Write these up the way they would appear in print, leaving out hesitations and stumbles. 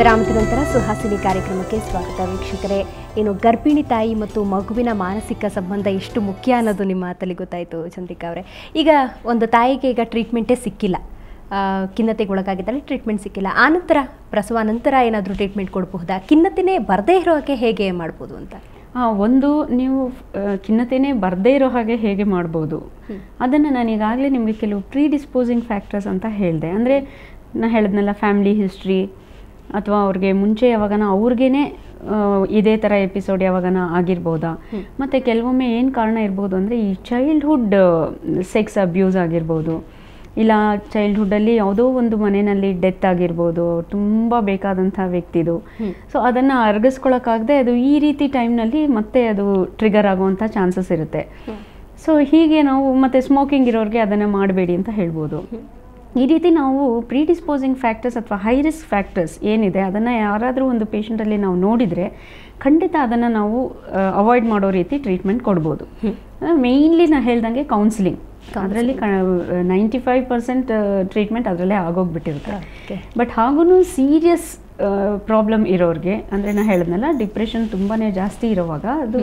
ವಿರಾಮದ ನಂತರ ಸುಹಾಸಿನಿ ಕಾರ್ಯಕ್ರಮಕ್ಕೆ ಸ್ವಾಗತ ವೀಕ್ಷಕರೇ. ಏನು ಗರ್ಭಿಣಿ ತಾಯಿ ಮತ್ತು ಮಗುವಿನ ಮಾನಸಿಕ ಸಂಬಂಧ ಎಷ್ಟು ಮುಖ್ಯ ಅನ್ನೋದು ನಿಮ್ಮ ಮಾತಲ್ಲಿ ಗೊತ್ತಾಯಿತು ಚಂದ್ರಿಕಾ ಅವರೇ. ಈಗ ಒಂದು ತಾಯಿಗೆ ಈಗ ಟ್ರೀಟ್ಮೆಂಟೇ ಸಿಕ್ಕಿಲ್ಲ, ಖಿನ್ನತೆಗೆ ಒಳಗಾಗಿದ್ದರೆ ಟ್ರೀಟ್ಮೆಂಟ್ ಸಿಕ್ಕಿಲ್ಲ, ಆನಂತರ ಪ್ರಸವ ನಂತರ ಏನಾದರೂ ಟ್ರೀಟ್ಮೆಂಟ್ ಕೊಡಬಹುದಾ? ಖಿನ್ನತೆನೇ ಬರದೇ ಇರೋ ಹಾಗೆ ಹೇಗೆ ಮಾಡ್ಬೋದು ಅಂತ? ಒಂದು ನೀವು ಖಿನ್ನತೆನೇ ಬರದೇ ಇರೋ ಹಾಗೆ ಹೇಗೆ ಮಾಡ್ಬೋದು ಅದನ್ನು ನಾನು ಈಗಾಗಲೇ ನಿಮಗೆ ಕೆಲವು ಪ್ರೀಡಿಸ್ಪೋಸಿಂಗ್ ಫ್ಯಾಕ್ಟರ್ಸ್ ಅಂತ ಹೇಳಿದೆ. ಅಂದರೆ ನಾನು ಹೇಳಿದ್ನಲ್ಲ, ಫ್ಯಾಮಿಲಿ ಹಿಸ್ಟ್ರಿ ಅಥವಾ ಅವ್ರಿಗೆ ಮುಂಚೆ ಯಾವಾಗನ ಅವ್ರಿಗೇನೆ ಇದೇ ಥರ ಎಪಿಸೋಡ್ ಯಾವಾಗನ ಆಗಿರ್ಬೋದಾ, ಮತ್ತು ಕೆಲವೊಮ್ಮೆ ಏನು ಕಾರಣ ಇರ್ಬೋದು ಅಂದರೆ ಈ ಚೈಲ್ಡ್ಹುಡ್ ಸೆಕ್ಸ್ ಅಬ್ಯೂಸ್ ಆಗಿರ್ಬೋದು, ಇಲ್ಲ ಚೈಲ್ಡ್ಹುಡ್ಡಲ್ಲಿ ಯಾವುದೋ ಒಂದು ಮನೆಯಲ್ಲಿ ಡೆತ್ ಆಗಿರ್ಬೋದು, ತುಂಬ ಬೇಕಾದಂಥ ವ್ಯಕ್ತಿದು. ಸೊ ಅದನ್ನು ಅರಗಿಸ್ಕೊಳಕ್ಕಾಗದೆ ಅದು ಈ ರೀತಿ ಟೈಮ್ನಲ್ಲಿ ಮತ್ತೆ ಅದು ಟ್ರಿಗರ್ ಆಗುವಂಥ ಚಾನ್ಸಸ್ ಇರುತ್ತೆ. ಸೊ ಹೀಗೆ ನಾವು ಮತ್ತು ಸ್ಮೋಕಿಂಗ್ ಇರೋರಿಗೆ ಅದನ್ನು ಮಾಡಬೇಡಿ ಅಂತ ಹೇಳ್ಬೋದು. ಈ ರೀತಿ ನಾವು ಪ್ರೀಡಿಸ್ಪೋಸಿಂಗ್ ಫ್ಯಾಕ್ಟರ್ಸ್ ಅಥವಾ ಹೈ ರಿಸ್ಕ್ ಫ್ಯಾಕ್ಟರ್ಸ್ ಏನಿದೆ ಅದನ್ನು ಯಾರಾದರೂ ಒಂದು ಪೇಷಂಟಲ್ಲಿ ನಾವು ನೋಡಿದರೆ ಖಂಡಿತ ಅದನ್ನು ನಾವು ಅವಾಯ್ಡ್ ಮಾಡೋ ರೀತಿ ಟ್ರೀಟ್ಮೆಂಟ್ ಕೊಡ್ಬೋದು. ಮೇಯ್ನ್ಲಿ ನಾನು ಹೇಳ್ದಂಗೆ ಕೌನ್ಸಿಲಿಂಗ್, ಅದರಲ್ಲಿ 95% ಟ್ರೀಟ್ಮೆಂಟ್ ಅದರಲ್ಲೇ ಆಗೋಗ್ಬಿಟ್ಟಿರುತ್ತೆ. ಬಟ್ ಹಾಗೂ ಸೀರಿಯಸ್ ಪ್ರಾಬ್ಲಮ್ ಇರೋರಿಗೆ, ಅಂದರೆ ನಾನು ಹೇಳಿದ್ನಲ್ಲ ಡಿಪ್ರೆಷನ್ ತುಂಬಾ ಜಾಸ್ತಿ ಇರೋವಾಗ ಅದು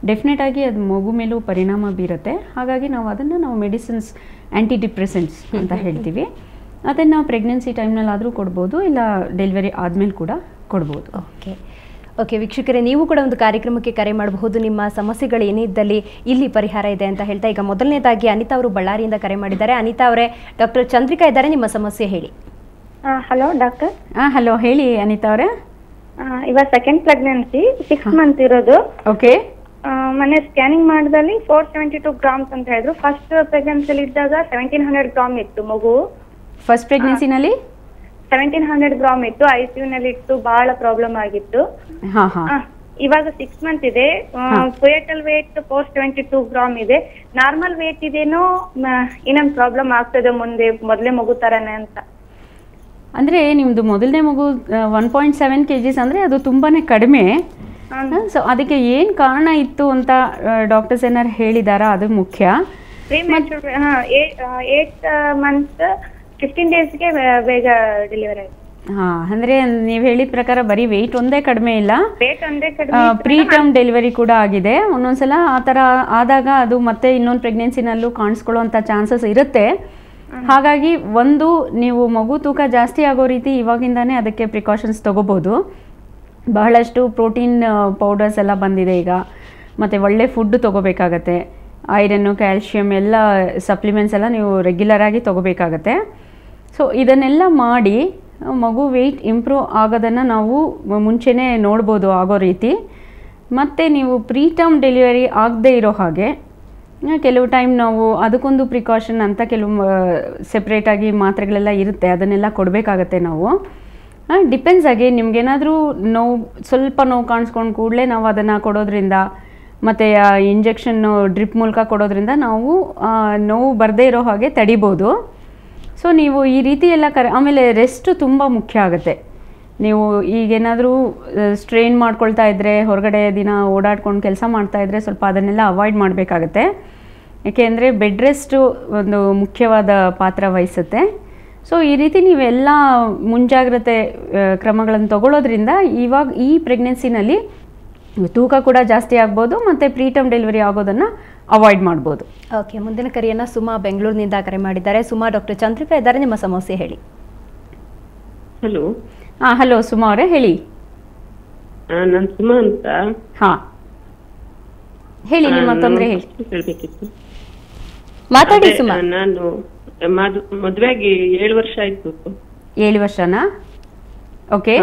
ಡೆಫಿನೆಟಾಗಿ ಅದು ಮಗು ಮೇಲೂ ಪರಿಣಾಮ ಬೀರುತ್ತೆ. ಹಾಗಾಗಿ ನಾವು ಮೆಡಿಸಿನ್ಸ್, ಆ್ಯಂಟಿ ಡಿಪ್ರೆಸೆಂಟ್ಸ್ ಅಂತ ಹೇಳ್ತೀವಿ, ಅದನ್ನು ನಾವು ಪ್ರೆಗ್ನೆನ್ಸಿ ಟೈಮ್ನಲ್ಲಾದರೂ ಕೊಡ್ಬೋದು, ಇಲ್ಲ ಡೆಲಿವರಿ ಆದಮೇಲೆ ಕೂಡ ಕೊಡ್ಬೋದು. ಓಕೆ ವೀಕ್ಷಕರೇ, ನೀವು ಕೂಡ ಒಂದು ಕಾರ್ಯಕ್ರಮಕ್ಕೆ ಕರೆ ಮಾಡಬಹುದು. ನಿಮ್ಮ ಸಮಸ್ಯೆಗಳು ಏನೇ ಇದ್ದಲ್ಲಿ ಇಲ್ಲಿ ಪರಿಹಾರ ಇದೆ ಅಂತ ಹೇಳ್ತಾ, ಈಗ ಮೊದಲನೇದಾಗಿ ಅನಿತಾ ಅವರು ಬಳ್ಳಾರಿಯಿಂದ ಕರೆ ಮಾಡಿದ್ದಾರೆ. ಅನಿತಾ ಅವರೇ, ಡಾಕ್ಟರ್ ಚಂದ್ರಿಕಾ ಇದ್ದಾರೆ, ನಿಮ್ಮ ಸಮಸ್ಯೆ ಹೇಳಿ. Hello doctor. ಹಲೋ, ಹೇಳಿ ಅನಿತಾ ಅವರೇ. ಇವಾಗ ಸೆಕೆಂಡ್ ಪ್ರೆಗ್ನೆನ್ಸಿ 6 ಮಂತ್ ಇರೋದು. ಓಕೆ. ಮೊನ್ನೆ ಸ್ಕ್ಯಾನಿಂಗ್ ಮಾಡಿದಲ್ಲಿ 472 ಗ್ರಾಮ್ಸ್ ಅಂತ ಹೇಳಿದ್ರು. ಫಸ್ಟ್ ಪ್ರೆಗ್ನೆನ್ಸಿಲಿ ಇದ್ದಾಗ 1700 ಗ್ರಾಮ್ ಇತ್ತು ಮಗು. ಫಸ್ಟ್ ಪ್ರೆಗ್ನೆನ್ಸಿನಲ್ಲಿ 1700 ಗ್ರಾಮ್ ಇತ್ತು, ICU ನಲ್ಲಿ ಇತ್ತು, ಬಹಳ ಪ್ರಾಬ್ಲಮ್ ಆಗಿತ್ತು. ಇವಾಗ 6 ಮಂತ್ ಇದೆ. ಫಿಯಟಲ್ ವೇಟ್ 472 ಗ್ರಾಮ್ ಇದೆ. ನಾರ್ಮಲ್ ವೇಟ್ ಇದೇನೋ ಇನ್ನೊಂದು ಪ್ರಾಬ್ಲಮ್ ಆಗ್ತದೆ ಮುಂದೆ, ಮೊದಲೇ ಮಗು ತರನೇ ಅಂತ. ಅಂದರೆ ನಿಮ್ಮದು ಮೊದಲನೇ ಮಗು 1.7 kgs ಅಂದರೆ ಅದು ತುಂಬಾ ಕಡಿಮೆ. ಸೊ ಅದಕ್ಕೆ ಏನು ಕಾರಣ ಇತ್ತು ಅಂತ ಡಾಕ್ಟರ್ಸ್ ಏನಾರು ಹೇಳಿದಾರಾ? ಅದು ಮುಖ್ಯ. 8 ಮಂತ್ 15 ಡೇಸ್ಗೆ ಬೇಗ ಡೆಲಿವರಿ ಆಯ್ತು. ಅಂದರೆ ನೀವು ಹೇಳಿದ ಪ್ರಕಾರ ಬರೀ ವೆಯ್ಟ್ ಒಂದೇ ಕಡಿಮೆ ಇಲ್ಲ, ಪ್ರೀ ಟರ್ಮ್ ಡೆಲಿವರಿ ಕೂಡ ಆಗಿದೆ. ಒಂದೊಂದ್ಸಲ ಆ ಥರ ಆದಾಗ ಅದು ಮತ್ತೆ ಇನ್ನೊಂದು ಪ್ರೆಗ್ನೆನ್ಸಿನಲ್ಲೂ ಕಾಣಿಸ್ಕೊಳ್ಳೋಂಥ ಚಾನ್ಸಸ್ ಇರುತ್ತೆ. ಹಾಗಾಗಿ ಒಂದು, ನೀವು ಮಗು ತೂಕ ಜಾಸ್ತಿ ಆಗೋ ರೀತಿ ಇವಾಗಿಂದಾನೇ ಅದಕ್ಕೆ ಪ್ರಿಕಾಷನ್ಸ್ ತೊಗೋಬೋದು. ಬಹಳಷ್ಟು ಪ್ರೋಟೀನ್ ಪೌಡರ್ಸ್ ಎಲ್ಲ ಬಂದಿದೆ ಈಗ, ಮತ್ತು ಒಳ್ಳೆ ಫುಡ್ ತೊಗೋಬೇಕಾಗತ್ತೆ. ಐರನ್ನು, ಕ್ಯಾಲ್ಶಿಯಮ್ ಎಲ್ಲ ಸಪ್ಲಿಮೆಂಟ್ಸ್ ಎಲ್ಲ ನೀವು ರೆಗ್ಯುಲರಾಗಿ ತೊಗೋಬೇಕಾಗತ್ತೆ. ಸೊ ಇದನ್ನೆಲ್ಲ ಮಾಡಿ ಮಗು ವೆಯ್ಟ್ ಇಂಪ್ರೂವ್ ಆಗೋದನ್ನು ನಾವು ಮುಂಚೆನೇ ನೋಡ್ಬೋದು ಆಗೋ ರೀತಿ. ಮತ್ತು ನೀವು ಪ್ರೀ ಟರ್ಮ್ ಡೆಲಿವರಿ ಆಗದೇ ಇರೋ ಹಾಗೆ ಕೆಲವು ಟೈಮ್ ನಾವು ಅದಕ್ಕೊಂದು ಪ್ರಿಕಾಷನ್ ಅಂತ ಕೆಲವು ಸೆಪ್ರೇಟಾಗಿ ಮಾತ್ರೆಗಳೆಲ್ಲ ಇರುತ್ತೆ, ಅದನ್ನೆಲ್ಲ ಕೊಡಬೇಕಾಗತ್ತೆ ನಾವು. ಡಿಪೆಂಡ್ಸ್ ಆಗಿ ನಿಮ್ಗೇನಾದರೂ ಸ್ವಲ್ಪ ನೋವು ಕಾಣಿಸ್ಕೊಂಡು ಕೂಡಲೇ ನಾವು ಅದನ್ನು ಕೊಡೋದ್ರಿಂದ, ಮತ್ತು ಇಂಜೆಕ್ಷನ್ನು ಡ್ರಿಪ್ ಮೂಲಕ ಕೊಡೋದ್ರಿಂದ ನಾವು ನೋವು ಬರದೇ ಇರೋ ಹಾಗೆ ತಡಿಬೋದು. ಸೊ ನೀವು ಈ ರೀತಿ ಎಲ್ಲ ಆಮೇಲೆ ರೆಸ್ಟು ತುಂಬ ಮುಖ್ಯ ಆಗುತ್ತೆ. ನೀವು ಈಗೇನಾದರೂ ಸ್ಟ್ರೈನ್ ಮಾಡ್ಕೊಳ್ತಾ ಇದ್ದರೆ, ಹೊರಗಡೆ ದಿನ ಓಡಾಡ್ಕೊಂಡು ಕೆಲಸ ಮಾಡ್ತಾಯಿದ್ರೆ ಸ್ವಲ್ಪ ಅದನ್ನೆಲ್ಲ ಅವಾಯ್ಡ್ ಮಾಡಬೇಕಾಗತ್ತೆ. ಏಕೆಂದರೆ ಬೆಡ್ ರೆಸ್ಟು ಒಂದು ಮುಖ್ಯವಾದ ಪಾತ್ರ ವಹಿಸುತ್ತೆ. ಸೊ ಈ ರೀತಿ ನೀವೆಲ್ಲ ಮುಂಜಾಗ್ರತೆ ಕ್ರಮಗಳನ್ನು ತಗೊಳ್ಳೋದ್ರಿಂದ ಇವಾಗ ಈ ಪ್ರೆಗ್ನೆನ್ಸಿನಲ್ಲಿ ತೂಕ ಕೂಡ ಜಾಸ್ತಿ ಆಗ್ಬೋದು, ಮತ್ತು ಪ್ರೀ ಟರ್ಮ್ ಡೆಲಿವರಿ ಆಗೋದನ್ನು ಅವಾಯ್ಡ್ ಮಾಡ್ಬೋದು. ಓಕೆ, ಮುಂದಿನ ಕರೆಯನ್ನು ಸುಮಾ ಬೆಂಗಳೂರಿನಿಂದ ಕರೆ ಮಾಡಿದ್ದಾರೆ. ಸುಮಾ, ಡಾಕ್ಟರ್ ಚಂದ್ರಿಕಾ ಇದ್ದಾರೆ, ನಿಮ್ಮ ಸಮಸ್ಯೆ ಹೇಳಿ. ಹಲೋ. ಹಲೋ ಸುಮಾ ಅವರೇ, ಹೇಳಿ. ನಾನು ಸುಮಾ ಅಂತ. ಹೇಳಿ, ನಿಮ್ಮ ತೊಂದರೆ ಹೇಳಿ. ಹೇಳ್ಬೇಕಿತ್ತು, ಮಾತಾಡಿ ಸುಮಾ. ನಾನು ಮದುವೆಯಾಗಿ 7 ವರ್ಷ ಆಯ್ತು. 7 ವರ್ಷನಾ? ಓಕೆ.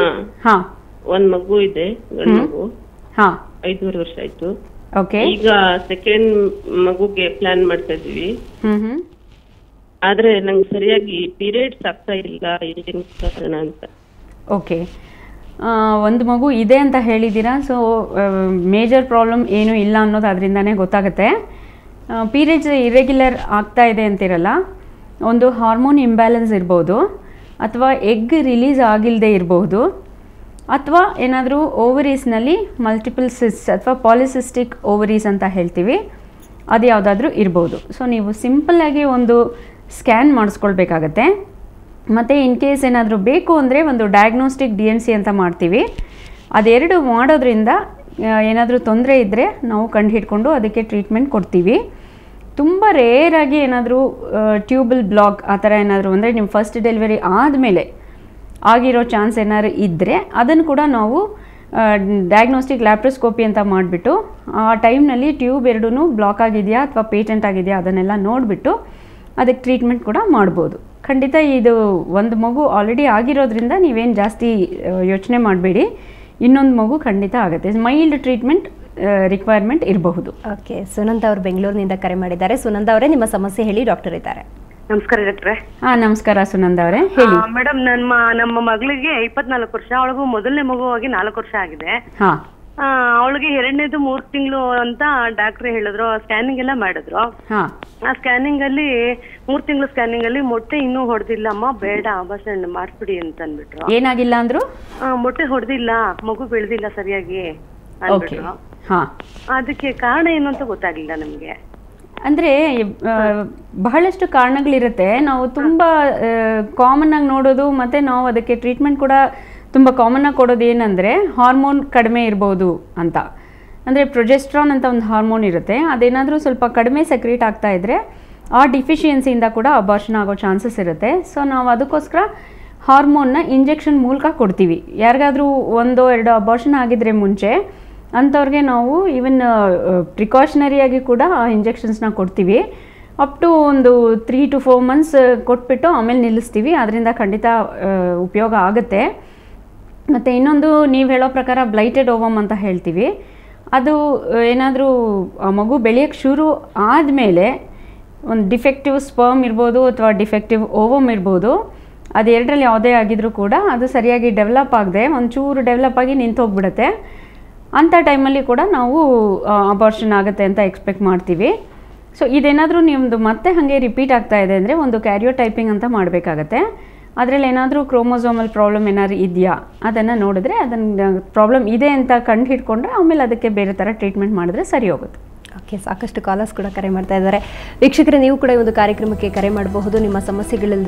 ಒಂದ್ ಮಗು ಇದೆ, ಗಂಡು ಮಗು. 5.5 ವರ್ಷ ಆಯ್ತು. ಓಕೆ. ಈಗ ಸೆಕೆಂಡ್ ಮಗುಗೆ ಪ್ಲಾನ್ ಮಾಡ್ತಾ ಇದೀವಿ. ಆದ್ರೆ ನಂಗೆ ಸರಿಯಾಗಿ ಪೀರಿಯಡ್ಸ್ ಆಗ್ತಾ ಇಲ್ಲ, ಏನ್ ಕಾರಣ ಅಂತ. ಓಕೆ, ಒಂದು ಮಗು ಇದೆ ಅಂತ ಹೇಳಿದ್ದೀರಾ. ಸೊ ಮೇಜರ್ ಪ್ರಾಬ್ಲಮ್ ಏನೂ ಇಲ್ಲ ಅನ್ನೋದು ಅದರಿಂದನೇ ಗೊತ್ತಾಗುತ್ತೆ. ಪೀರಿಯಡ್ಸ್ ಇರೆಗ್ಯುಲರ್ ಆಗ್ತಾ ಇದೆ ಅಂತಿರಲ್ಲ, ಒಂದು ಹಾರ್ಮೋನ್ ಇಂಬ್ಯಾಲೆನ್ಸ್ ಇರ್ಬೋದು, ಅಥವಾ ಎಗ್ ರಿಲೀಸ್ ಆಗಿಲ್ಲದೆ ಇರಬಹುದು, ಅಥವಾ ಏನಾದರೂ ಓವರೀಸ್ನಲ್ಲಿ ಮಲ್ಟಿಪಲ್ ಸಿಸ್ಟ್ ಅಥವಾ ಪಾಲಿಸಿಸ್ಟಿಕ್ ಓವರೀಸ್ ಅಂತ ಹೇಳ್ತೀವಿ, ಅದು ಯಾವುದಾದ್ರೂ ಇರ್ಬೋದು. ಸೊ ನೀವು ಸಿಂಪಲ್ಲಾಗಿ ಒಂದು ಸ್ಕ್ಯಾನ್ ಮಾಡಿಸ್ಕೊಳ್ಬೇಕಾಗತ್ತೆ. ಮತ್ತು ಇನ್ ಕೇಸ್ ಏನಾದರೂ ಬೇಕು ಅಂದರೆ ಒಂದು ಡಯಾಗ್ನೋಸ್ಟಿಕ್ DNC ಅಂತ ಮಾಡ್ತೀವಿ. ಅದೆರಡು ಮಾಡೋದ್ರಿಂದ ಏನಾದರೂ ತೊಂದರೆ ಇದ್ದರೆ ನಾವು ಕಂಡುಹಿಡ್ಕೊಂಡು ಅದಕ್ಕೆ ಟ್ರೀಟ್ಮೆಂಟ್ ಕೊಡ್ತೀವಿ. ತುಂಬ ರೇರಾಗಿ ಏನಾದರೂ ಟ್ಯೂಬಲ್ ಬ್ಲಾಕ್ ಆ ಥರ ಏನಾದರೂ ಅಂದರೆ ನಿಮ್ಮ ಫಸ್ಟ್ ಡೆಲಿವರಿ ಆದಮೇಲೆ ಆಗಿರೋ ಚಾನ್ಸ್ ಏನಾದ್ರು ಇದ್ದರೆ ಅದನ್ನು ಕೂಡ ನಾವು ಡಯಾಗ್ನೋಸ್ಟಿಕ್ ಲ್ಯಾಪ್ರೋಸ್ಕೋಪಿ ಅಂತ ಮಾಡಿಬಿಟ್ಟು ಆ ಟೈಮ್ನಲ್ಲಿ ಟ್ಯೂಬ್ ಎರಡೂ ಬ್ಲಾಕ್ ಆಗಿದೆಯಾ ಅಥವಾ ಪೇಟೆಂಟ್ ಆಗಿದೆಯಾ ಅದನ್ನೆಲ್ಲ ನೋಡಿಬಿಟ್ಟು ಅದಕ್ಕೆ ಟ್ರೀಟ್ಮೆಂಟ್ ಕೂಡ ಮಾಡ್ಬೋದು. ಖಂಡಿತ ಇದು ಒಂದು ಮಗು ಆಲ್ರೆಡಿ ಆಗಿರೋದ್ರಿಂದ ನೀವೇನು ಜಾಸ್ತಿ ಯೋಚನೆ ಮಾಡಬೇಡಿ. ಇನ್ನೊಂದು ಮಗು ಖಂಡಿತ ಆಗುತ್ತೆ. ಮೈಲ್ಡ್ ಟ್ರೀಟ್ಮೆಂಟ್ ರಿಕ್ವೈರ್ಮೆಂಟ್ ಇರಬಹುದು. ಓಕೆ, ಸುನಂದ ಅವರು ಬೆಂಗಳೂರಿನಿಂದ ಕರೆ ಮಾಡಿದ್ದಾರೆ. ಸುನಂದ ಅವರೇ, ನಿಮ್ಮ ಸಮಸ್ಯೆ ಹೇಳಿ, ಡಾಕ್ಟರ್ ಇದ್ದಾರೆ. ನಮಸ್ಕಾರ ಡಾಕ್ಟ್ರೆ. ನಮಸ್ಕಾರ ಸುನಂದ ಅವರೇ, ಹೇಳಿ. ಮೇಡಮ್, ನಮ್ಮ ಮಗಳಿಗೆ 24 ವರ್ಷ. ಅವಳಿಗೂ ಮೊದಲನೇ ಮಗುವಾಗಿ 4 ವರ್ಷ ಆಗಿದೆ. ಅವಳಿಗೆ ಎರಡನೇದು 3 ತಿಂಗಳು ಅಂತ ಡಾಕ್ಟ್ರ್ ಹೇಳಿದ್ರು. ಸ್ಕ್ಯಾನಿಂಗ್ ಎಲ್ಲ ಮಾಡಿದ್ರು. ಆ ಸ್ಕ್ಯಾನಿಂಗ್ ಅಲ್ಲಿ 3 ತಿಂಗಳು ಸ್ಕ್ಯಾನಿಂಗ್ ಅಲ್ಲಿ ಮೊಟ್ಟೆ ಇನ್ನೂ ಹೊಡೆದಿಲ್ಲ ಅಮ್ಮ, ಬೇಡ ಆಪರೇಷನ್ ಮಾಡಿಸ್ಬಿಡಿ ಅಂತ ಅಂದ್ಬಿಟ್ರು. ಏನಾಗಿಲ್ಲ ಅಂದ್ರು? ಮೊಟ್ಟೆ ಹೊಡೆದಿಲ್ಲ, ಮಗು ಬೆಳೆದಿಲ್ಲ ಸರಿಯಾಗಿ ಅಂದ್ಬಿಟ್ರು. ಅದಕ್ಕೆ ಕಾರಣ ಏನು ಅಂತ ಗೊತ್ತಾಗ್ಲಿಲ್ಲ ನಮ್ಗೆ. ಅಂದರೆ ಬಹಳಷ್ಟು ಕಾರಣಗಳಿರುತ್ತೆ. ನಾವು ತುಂಬ ಕಾಮನ್ ಆಗಿ ನೋಡೋದು ಮತ್ತು ನಾವು ಅದಕ್ಕೆ ಟ್ರೀಟ್ಮೆಂಟ್ ಕೂಡ ತುಂಬ ಕಾಮನ್ ಆಗಿ ಕೊಡೋದು ಏನಂದರೆ ಹಾರ್ಮೋನ್ ಕಡಿಮೆ ಇರ್ಬೋದು ಅಂತ. ಅಂದರೆ ಪ್ರೊಜೆಸ್ಟ್ರಾನ್ ಅಂತ ಒಂದು ಹಾರ್ಮೋನ್ ಇರುತ್ತೆ, ಅದೇನಾದರೂ ಸ್ವಲ್ಪ ಕಡಿಮೆ ಸೆಕ್ರೀಟ್ ಆಗ್ತಾ ಇದ್ದರೆ ಆ ಡಿಫಿಷಿಯನ್ಸಿಯಿಂದ ಕೂಡ ಅಬಾರ್ಷನ್ ಆಗೋ ಚಾನ್ಸಸ್ ಇರುತ್ತೆ. ಸೊ ನಾವು ಅದಕ್ಕೋಸ್ಕರ ಹಾರ್ಮೋನ್ನ ಇಂಜೆಕ್ಷನ್ ಮೂಲಕ ಕೊಡ್ತೀವಿ. ಯಾರಿಗಾದರೂ 1-2 ಅಬಾರ್ಷನ್ ಆಗಿದ್ರೆ ಮುಂಚೆ ಅಂಥವ್ರಿಗೆ ನಾವು ಈವನ್ ಪ್ರಿಕಾಷನರಿಯಾಗಿ ಕೂಡ ಆ ಇಂಜೆಕ್ಷನ್ಸ್ನ ಕೊಡ್ತೀವಿ. ಅಪ್ ಟು ಒಂದು 3 to 4 months ಕೊಟ್ಬಿಟ್ಟು ಆಮೇಲೆ ನಿಲ್ಲಿಸ್ತೀವಿ. ಅದರಿಂದ ಖಂಡಿತ ಉಪಯೋಗ ಆಗುತ್ತೆ. ಮತ್ತು ಇನ್ನೊಂದು, ನೀವು ಹೇಳೋ ಪ್ರಕಾರ ಬ್ಲೈಟೆಡ್ ಓವಮ್ ಅಂತ ಹೇಳ್ತೀವಿ. ಅದು ಏನಾದರೂ ಮಗು ಬೆಳೆಯೋಕ್ಕೆ ಶುರು ಆದಮೇಲೆ ಒಂದು ಡಿಫೆಕ್ಟಿವ್ ಸ್ಪರ್ಮ್ ಇರ್ಬೋದು ಅಥವಾ ಡಿಫೆಕ್ಟಿವ್ ಓವಮ್ ಇರ್ಬೋದು. ಅದು ಎರಡರಲ್ಲಿ ಯಾವುದೇ ಆಗಿದ್ರೂ ಕೂಡ ಅದು ಸರಿಯಾಗಿ ಡೆವಲಪ್ ಆಗದೆ ಒಂಚೂರು ಡೆವಲಪ್ ಆಗಿ ನಿಂತೋಗ್ಬಿಡುತ್ತೆ. ಅಂಥ ಟೈಮಲ್ಲಿ ಕೂಡ ನಾವು ಅಬಾರ್ಷನ್ ಆಗುತ್ತೆ ಅಂತ ಎಕ್ಸ್ಪೆಕ್ಟ್ ಮಾಡ್ತೀವಿ. ಸೊ ಇದೇನಾದರೂ ನಿಮ್ಮದು ಮತ್ತೆ ಹಾಗೆ ರಿಪೀಟ್ ಆಗ್ತಾ ಇದೆ ಅಂದರೆ ಒಂದು ಕ್ಯಾರಿಯೋಟೈಪಿಂಗ್ ಅಂತ ಮಾಡಬೇಕಾಗತ್ತೆ. ಅದರಲ್ಲಿ ಏನಾದರೂ ಕ್ರೋಮೋಸೋಮಲ್ ಪ್ರಾಬ್ಲಮ್ ಏನಾದ್ರು ಇದೆಯಾ ಅದನ್ನು ನೋಡಿದ್ರೆ, ಅದನ್ನು ಪ್ರಾಬ್ಲಮ್ ಇದೆ ಅಂತ ಕಂಡು ಹಿಡ್ಕೊಂಡ್ರೆ ಆಮೇಲೆ ಅದಕ್ಕೆ ಬೇರೆ ಥರ ಟ್ರೀಟ್ಮೆಂಟ್ ಮಾಡಿದ್ರೆ ಸರಿ ಹೋಗುತ್ತೆ. ಓಕೆ, ಸಾಕಷ್ಟು ಕಾಲರ್ಸ್ ಕೂಡ ಕರೆ ಮಾಡ್ತಾ ಇದ್ದಾರೆ. ವೀಕ್ಷಕರೇ, ನೀವು ಕೂಡ ಈ ಒಂದು ಕಾರ್ಯಕ್ರಮಕ್ಕೆ ಕರೆ ಮಾಡಬಹುದು. ನಿಮ್ಮ ಸಮಸ್ಯೆಗಳಲ್ಲಿ